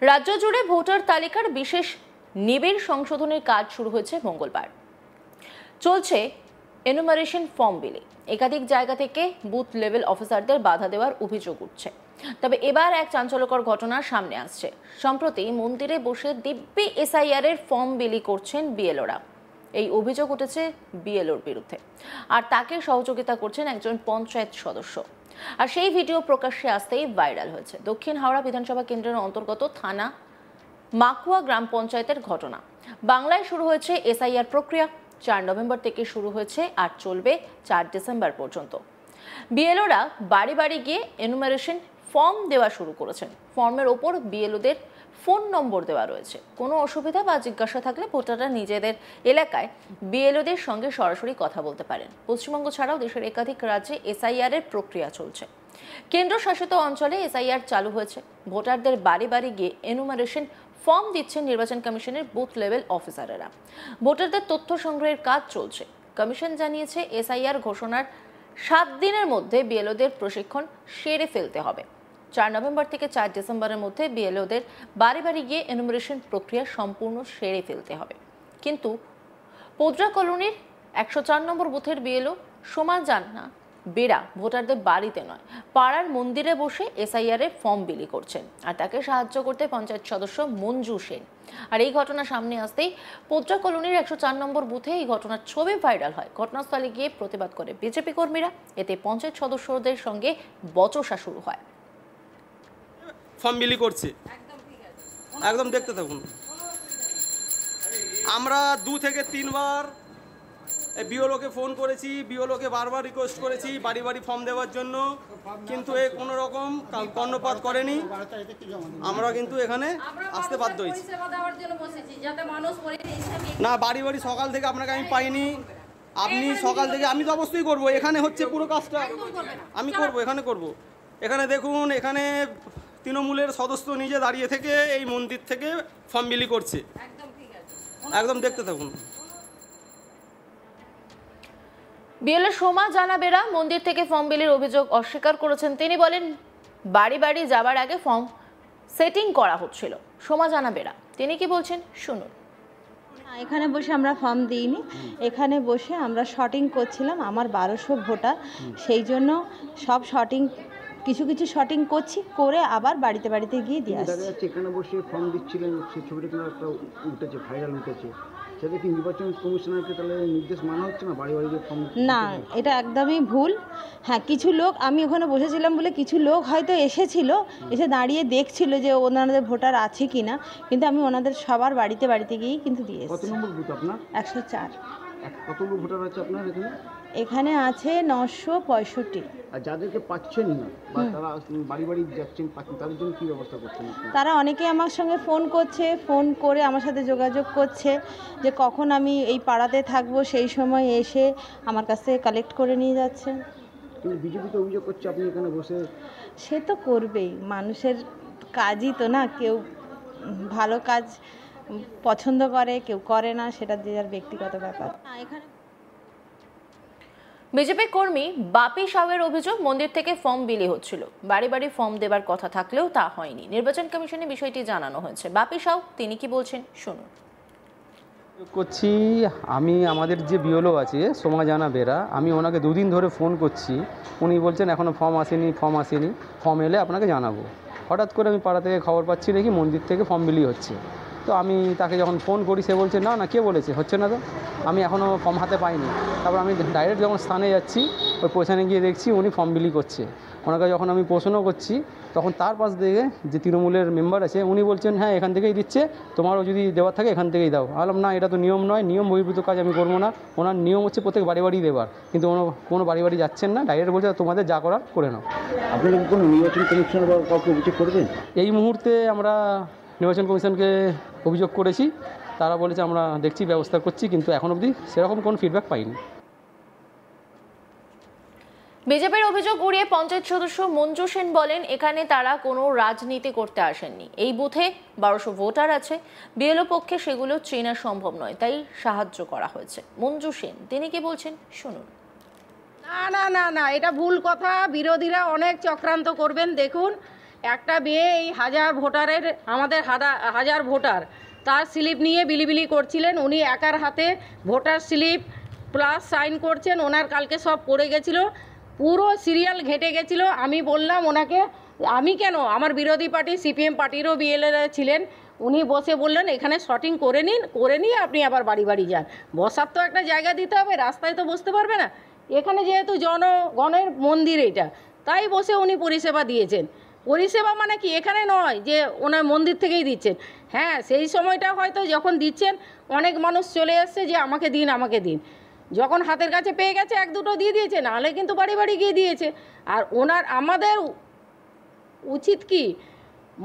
রাজ্য জুড়ে ভোটার তালিকার বিশেষ নিবিড় সংশোধনের কাজ শুরু হয়েছে মঙ্গলবার। চলছে এনুমারেশন ফর্ম বিলি। একাধিক জায়গা থেকে বুথ লেভেল অফিসারদের বাধা দেওয়ার অভিযোগ উঠছে। তবে এবার এক চাঞ্চল্যকর ঘটনা সামনে আসছে। সম্প্রতি মন্দিরে বসে দিব্যি এসআইআর এর ফর্ম বিলি করছেন বিএলওরা। এই অভিযোগ উঠেছে বিএলওর বিরুদ্ধে, আর তাকে সহযোগিতা করছেন একজন পঞ্চায়েত সদস্য। আর সেই ভিডিও প্রকাশ্যে আসতেই ভাইরাল হয়েছে দক্ষিণ হাওড়া বিধানসভা কেন্দ্রের অন্তর্গত থানা মাকুয়া গ্রাম পঞ্চায়েতের ঘটনা। বাংলায় শুরু হয়েছে এসআইআর প্রক্রিয়া। 4 নভেম্বর থেকে শুরু হয়েছে আর চলবে 4 ডিসেম্বর পর্যন্ত। বিএলওরা বাড়ি বাড়ি গিয়ে এনুমারেশন ফর্ম দেওয়া শুরু করেছেন। ফর্মের ওপর বিএলওদের ফোন নম্বর দেওয়া রয়েছে। কোনো অসুবিধা বা জিজ্ঞাসা থাকলে ভোটাররা নিজেদের এলাকায় বিএলওদের সঙ্গে সরাসরি কথা বলতে পারেন। পশ্চিমবঙ্গ ছাড়াও দেশের একাধিক রাজ্যে এসআইআর এর প্রক্রিয়া চলছে। কেন্দ্রশাসিত অঞ্চলে এসআইআর চালু হয়েছে। ভোটারদের বাড়ি বাড়ি গিয়ে এনুমারেশন ফর্ম দিচ্ছেন নির্বাচন কমিশনের বুথ লেভেল অফিসারেরা। ভোটারদের তথ্য সংগ্রহের কাজ চলছে। কমিশন জানিয়েছে এসআইআর ঘোষণার 7 দিনের মধ্যে বিএলওদের প্রশিক্ষণ সেরে ফেলতে হবে। 4 নভেম্বর থেকে 4 ডিসেম্বরের মধ্যে বিএলওদের বাড়ি বাড়ি গিয়ে এনুমারেশন প্রক্রিয়া সম্পূর্ণ সেরে ফেলতে হবে। কিন্তু পোদ্রা কলোনির 104 নম্বর বুথের বিএলও সোমা জানা বেরা ভোটারদের বাড়িতে নয়, পাড়ার মন্দিরে বসে এসআইআর এর ফর্ম বিলি করছেন। আর তাকে সাহায্য করতে পঞ্চায়েত সদস্য মঞ্জু সেন। আর এই ঘটনা সামনে আসতেই পোদ্রা কলোনির 104 নম্বর বুথে এই ঘটনার ছবি ভাইরাল হয়। ঘটনাস্থলে গিয়ে প্রতিবাদ করে বিজেপি কর্মীরা। এতে পঞ্চায়েত সদস্যদের সঙ্গে বচসা শুরু হয়। ফর্ম বিলি করছে, একদম দেখতে থাকুন। আমরা 2 থেকে 3 বার বিওলোকে ফোন করেছি, বিওলোকে বারবার রিকোয়েস্ট করেছি বাড়ি বাড়ি ফর্ম দেওয়ার জন্য, কিন্তু এ কোনো রকম কর্ণপাত করেনি। আমরা কিন্তু এখানে আসতে বাধ্য হয়েছি। না, বাড়ি বাড়ি সকাল থেকে আপনাকে আমি পাইনি। আপনি সকাল থেকে, আমি তো অবশ্যই করব, এখানে হচ্ছে পুরো কাজটা আমি করব, এখানে করব। এখানে দেখুন, এখানে তৃণমূলের সদস্য নিজে দাঁড়িয়ে থেকে এই মন্দির থেকে ফর্ম বিলি করছে, একদম দেখতে থাকুন। বিএলও সোমা জানা বেরা মন্দির থেকে ফর্ম বিলির অভিযোগ অস্বীকার করেছেন। তিনি বলেন, বাড়ি বাড়ি যাবার আগে ফর্ম সেটিং করা হচ্ছিল। সোমা জানা বেরা তিনি কি বলছেন শুনুন। এখানে বসে আমরা ফর্ম দিইনি, এখানে বসে আমরা শর্টিং করছিলাম। আমার 1200 ভোটার, সেই জন্য সব শর্টিং কিছু কিছু শর্টিং করছি, করে আবার বাড়িতে বাড়িতে গিয়ে দিয়ে আসছি। এখানে বসে ফর্ম দিচ্ছিলেন, সেই ছবিটা কিন্তু একটা উঠেছে, ভাইরাল উঠেছে। সেটা কি নির্বাচন কমিশনারকে তাহলে নির্দেশ মানা হচ্ছে না বাড়ি বাড়ি গিয়ে ফর্ম? না, এটা একদমই ভুল। হ্যাঁ, কিছু লোক, আমি ওখানে বসেছিলাম বলে কিছু লোক হয়তো এসেছিল, এসে দাঁড়িয়ে দেখছিল যে ওনাদের ভোটার আছে কি না, কিন্তু আমি ওনাদের সবার বাড়িতে বাড়িতে গিয়েই কিন্তু দিয়ে এসেছি। কত নম্বর বুথ আপনার? 104। কতগুলো ভোটার আছে আপনার এখানে? এখানে আছে 965। আর যাদেরকে পাচ্ছেন না বা তারা বাড়ি বাড়ি যাচ্ছেন তাদের জন্য কী ব্যবস্থা করছেন? তারা অনেকে আমার সঙ্গে ফোন করছে, ফোন করে আমার সাথে যোগাযোগ করছে যে কখন আমি এই পাড়াতে থাকবো, সেই সময় এসে আমার কাছ থেকে কালেক্ট করে নিয়ে যাচ্ছে। কিন্তু বিজেপি তো অভিযোগ করছে আপনি এখানে বসে। সে তো করবেই, মানুষের কাজই তো না, কেউ ভালো কাজ পছন্দ করে, কেউ করে না, সেটা যে যার ব্যক্তিগত ব্যাপার। এখানে বিজেপি কর্মী বাপি সাউয়ের অভিযোগ, মন্দির থেকে ফর্ম বিলি হচ্ছিল। বাড়ি বাড়ি ফর্ম দেবার কথা থাকলেও তা হয়নি। নির্বাচন কমিশনে বিষয়টি জানানো হয়েছে। বাপি সাউ তিনি কি বলছেন শুনুন। করছি আমি, আমাদের যে বিওলো আছে সোমা জানা বেরা, আমি ওনাকে 2 দিন ধরে ফোন করছি। উনি বলছেন এখনও ফর্ম আসেনি, ফর্ম এলে আপনাকে জানাবো। হঠাৎ করে আমি পাড়া থেকে খবর পাচ্ছি দেখি মন্দির থেকে ফর্ম বিলি হচ্ছে। তো আমি তাকে যখন ফোন করি, সে বলছে না কে বলেছে, হচ্ছে না তো, আমি এখনও ফর্ম হাতে পাইনি। তারপর আমি ডাইরেক্ট যখন স্থানে যাচ্ছি, ওই পৌঁছানে গিয়ে দেখছি উনি ফর্ম বিলি করছে। ওনাকে যখন আমি প্রশ্ন করছি, তখন তার পাশ থেকে যে তৃণমূলের মেম্বার আছে উনি বলছেন হ্যাঁ এখান থেকেই দিচ্ছে, তোমারও যদি দেওয়ার থাকে এখান থেকেই দাও। বললাম না, এটা তো নিয়ম নয়, নিয়ম বহির্ভূত কাজ আমি করবো না। ওনার নিয়ম হচ্ছে প্রত্যেক বাড়ি বাড়ি দেবার, কিন্তু কোনো বাড়ি বাড়ি যাচ্ছেন না, ডাইরেক্ট বলছে তোমাদের যা করার করে নাও। আপনারা কি কোনো নির্বাচন কমিশনার বা কাউকে অভিযোগ করবেন? এই মুহূর্তে আমরা নির্বাচন কমিশনকে অভিযোগ করেছি, তারা বলেছে আমরা দেখছি, ব্যবস্থা করছি, কিন্তু এখন অবধি সেরকম কোনো ফিডব্যাক পাইনি। বিজেপির অভিযোগ উড়িয়ে পঞ্চায়েত সদস্য মঞ্জু সেন বলেন, এখানে তারা কোনো রাজনীতি করতে আসেননি। এই বুথে 1200 ভোটার আছে, বিএলও পক্ষে সেগুলো চেনা সম্ভব নয়, তাই সাহায্য করা হয়েছে। মঞ্জু সেন তিনি কি বলছেন শুনুন। না না না না, এটা ভুল কথা। বিরোধীরা অনেক চক্রান্ত করবেন। দেখুন, একটা মেয়ে এই হাজার ভোটারের আমাদের হাজার ভোটার তার স্লিপ নিয়ে বিলিবিলি করছিলেন, উনি একার হাতে ভোটার স্লিপ প্লাস সাইন করছেন, ওনার কালকে সব পড়ে গেছিলো, পুরো সিরিয়াল ঘেটে গেছিলো। আমি বললাম ওনাকে, আমি কেন, আমার বিরোধী পার্টি সিপিএম পার্টিরও বিএলএরা ছিলেন, উনি বসে বললেন এখানে শর্টিং করে নিন, করে নিয়ে আপনি আবার বাড়ি বাড়ি যান, বসার তো একটা জায়গা দিতে হবে, রাস্তায় তো বসতে পারবে না, এখানে যেহেতু জনগণের মন্দির এটা, তাই বসে উনি পরিষেবা দিয়েছেন। পরিষেবা মানে কি, এখানে নয় যে ওনার মন্দির থেকেই দিচ্ছেন, হ্যাঁ সেই সময়টা হয়তো যখন দিচ্ছেন অনেক মানুষ চলে এসছে যে আমাকে দিন আমাকে দিন, যখন হাতের কাছে পেয়ে গেছে এক দুটো দিয়ে দিয়েছে, নাহলে কিন্তু বাড়ি বাড়ি গিয়ে দিয়েছে। আর আমাদের উচিত কি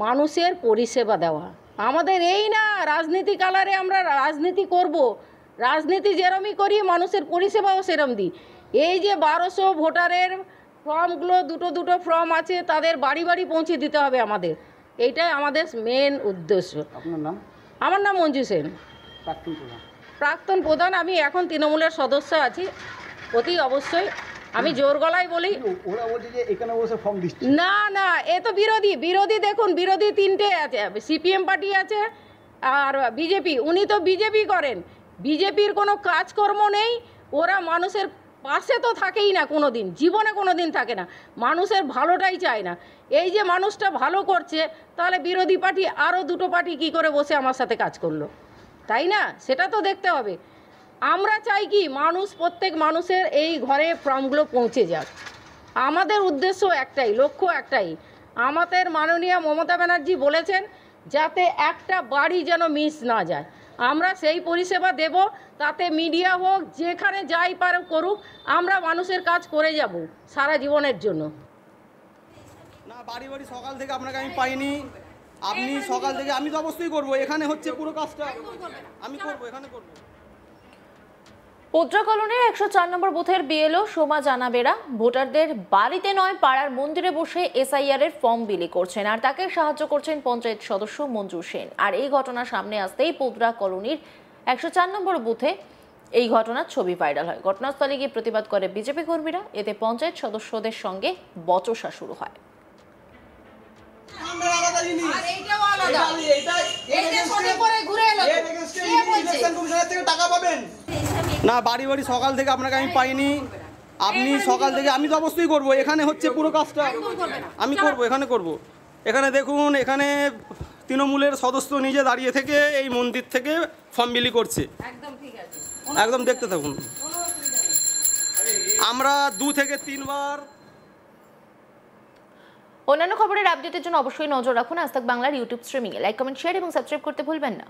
মানুষের পরিষেবা দেওয়া, আমাদের এই না রাজনীতি কালারে আমরা রাজনীতি করব, রাজনীতি যেরমই করি মানুষের পরিষেবাও সেরম দিই। এই যে 1200 ভোটারের ফর্মগুলো দুটো ফর্ম আছে, তাদের বাড়ি বাড়ি পৌঁছে দিতে হবে আমাদের, এইটাই আমাদের মেন উদ্দেশ্য। আপনার নাম? আমার নাম মঞ্জু সেন, প্রাক্তন প্রধান। আমি এখন তৃণমূলের সদস্য আছি, অতি অবশ্যই আমি জোর গলায় বলি। ওরা বলছে যে এখানে বসে ফর্ম দিচ্ছে। না না, এ তো বিরোধী দেখুন, বিরোধী তিনটে আছে, সিপিএম পার্টি আছে আর বিজেপি, উনি তো বিজেপি করেন, বিজেপির কোনো কাজকর্ম নেই, ওরা মানুষের পাশে তো থাকেই না, কোনো দিন জীবনে কোনো দিন থাকে না, মানুষের ভালোটাই চায় না। এই যে মানুষটা ভালো করছে, তাহলে বিরোধী পার্টি আরও দুটো পার্টি কি করে বসে আমার সাথে কাজ করলো, তাই না? সেটা তো দেখতে হবে। আমরা চাই কি মানুষ, প্রত্যেক মানুষের এই ঘরে ফর্মগুলো পৌঁছে যাক, আমাদের উদ্দেশ্য একটাই, লক্ষ্য একটাই। আমাদের মাননীয় মমতা ব্যানার্জি বলেছেন যাতে একটা বাড়ি যেন মিস না যায়, আমরা সেই পরিষেবা দেব, তাতে মিডিয়া হোক যেখানে যাই পারে করুক, আমরা মানুষের কাজ করে যাব সারা জীবনের জন্য। না বাড়ি বাড়ি সকাল থেকে আপনাকে আমি পাইনি, আপনি সকাল থেকে, আমি তো অবশ্যই করব, এখানে হচ্ছে পুরো কাজটা আমি করব, এখানে করব। পোদ্রা কলোনির 104 নম্বর বুথের বিএলও সোমা জানা বেরা ভোটারদের বাড়িতে নয় পাড়ার মন্দিরে বসে এসআইআর এর ফর্ম বিলি করছেন, আর তাকে সাহায্য করছেন পঞ্চায়েত সদস্য মঞ্জু সেন। আর এই ঘটনা সামনে আসতেই পোদ্রা কলোনির 104 নম্বর বুথে এই ঘটনার ছবি ভাইরাল হয়। ঘটনাস্থলে গিয়ে প্রতিবাদ করে বিজেপি কর্মীরা, এতে পঞ্চায়েত সদস্যদের সঙ্গে বচসা শুরু হয়। না বাড়ি বাড়ি সকাল থেকে আপনাকে আমি পাইনি, আপনি সকাল থেকে, আমি তো অবশ্যই করব, এখানে হচ্ছে পুরো কাজটা আমি করব, এখানে করব। এখানে দেখুন, এখানে তৃণমূলের সদস্য নিজে দাঁড়িয়ে থেকে এই মন্দির থেকে ফর্ম বিলি করছে, একদম দেখতে থাকুন। আমরা 2 থেকে 3 বার। অন্যান্য খবরের আপডেটের জন্য অবশ্যই নজর রাখুন আজ তাক বাংলার ইউটিউব স্ট্রিমিংয়ে। লাইক, কমেন্ট, শেয়ার এবং সাবস্ক্রাইব করতে ভুলবেন না।